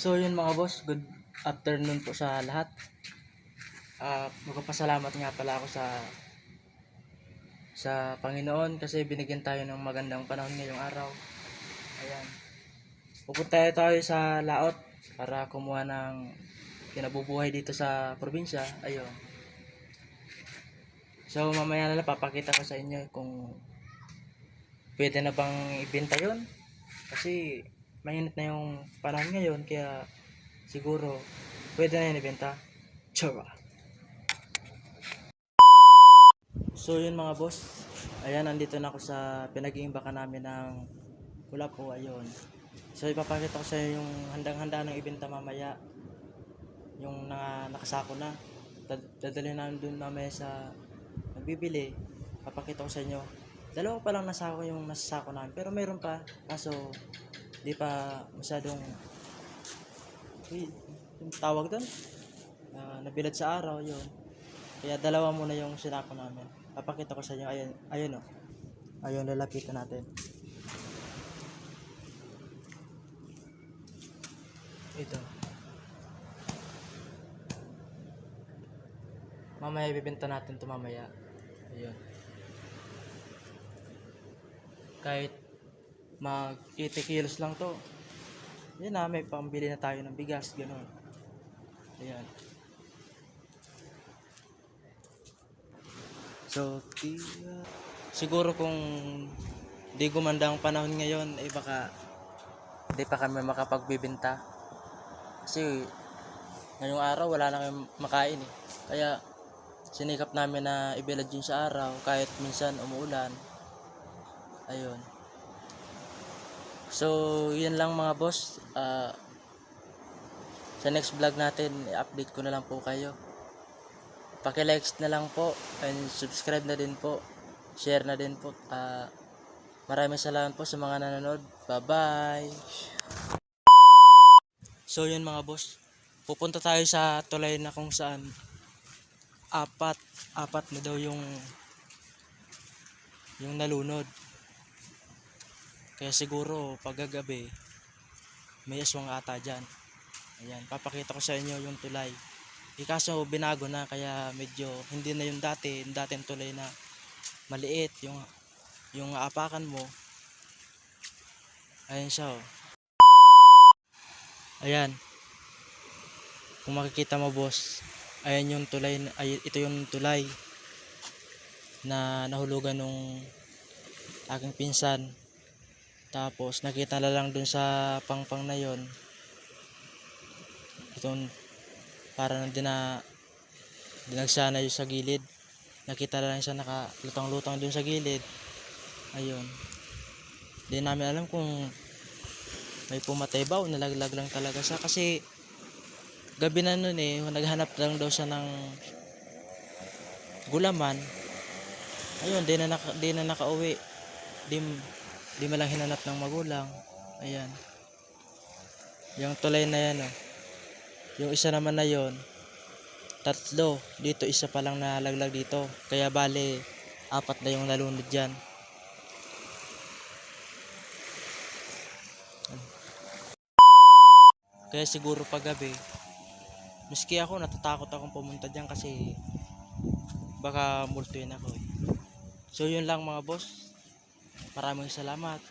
So yun mga boss, good afternoon po sa lahat. Magpapasalamat nga pala ako sa Panginoon kasi binigyan tayo ng magandang panahon ngayong araw. Ayan. Pupunta tayo sa laot para kumuha ng kinabubuhay dito sa probinsya. Ayun. So mamaya na lang papakita ko sa inyo kung pwede na bang ibenta yun. Kasi mainit na yung panahon ngayon kaya siguro pwede na yun ibenta. Tsura. So yun mga boss, ayan, nandito na ako sa pinag-iimbaka namin ng Kulapo. Ayun. So ipapakita ko sa inyo yung handang-handa ng ibenta mamaya, yung nakasako na. Dadalhin namin dun mamaya sa nagbibili. Papakita ko sa inyo, dalawa pa lang nasako yung nasasako namin, pero meron pa, kaso di pa masyadong yung tawag doon, nabilad sa araw. Yun, kaya dalawa muna yung sinako namin. Papakita ko sa inyo. Ayun oh. Ayun, lalapitan natin. Ito. Mamaya ibibenta natin to mamaya. Ayun. Kahit mag 80 kilos lang to. Yan na, may pambili na tayo ng bigas, gano'n. Ayan. So, siguro kung di gumanda ang panahon ngayon, baka di pa kami makapagbibenta. Kasi ngayong araw wala na kami makain eh. Kaya sinikap namin na ibilad yun sa araw kahit minsan umuulan. Ayun. So, yun lang mga boss. Sa next vlog natin, i-update ko na lang po kayo. Paki-like na lang po and subscribe na din po. Share na din po. Maraming salamat po sa mga nanonood. Bye-bye. So yun mga boss, pupunta tayo sa tulay na kung saan apat na daw yung nalunod. Kaya siguro paggabi may aswang ata dyan. Ayan, papakita ko sa inyo yung tulay. Kaso binago na, kaya medyo hindi na yung dating tulay na maliit, yung aapakan mo. Ayan siya oh. Ayan. Kung makikita mo boss, ayan yung tulay, ito yung tulay na nahulugan nung aking pinsan. Tapos nakita na lang dun sa pangpang na yon. Itong para nang dinagsana yung sa gilid. Nakita na lang siya nakalutang-lutang dun sa gilid. Ayun. Hindi namin alam kung may pumatay ba o nalaglag lang talaga siya. Kasi gabi na nun eh, naghanap lang daw siya ng gulaman. Ayun, di na nakauwi. Di malang hinanap ng magulang. Ayan. Yung tulay na yan oh. Yung isa naman na yon, tatlo. Dito isa pa lang nalaglag dito. Kaya bale, apat na yung nalunod dyan. Kaya siguro pag gabi, miski ako natatakot akong pumunta dyan kasi baka multuin ako eh. So yun lang mga boss. Maraming salamat.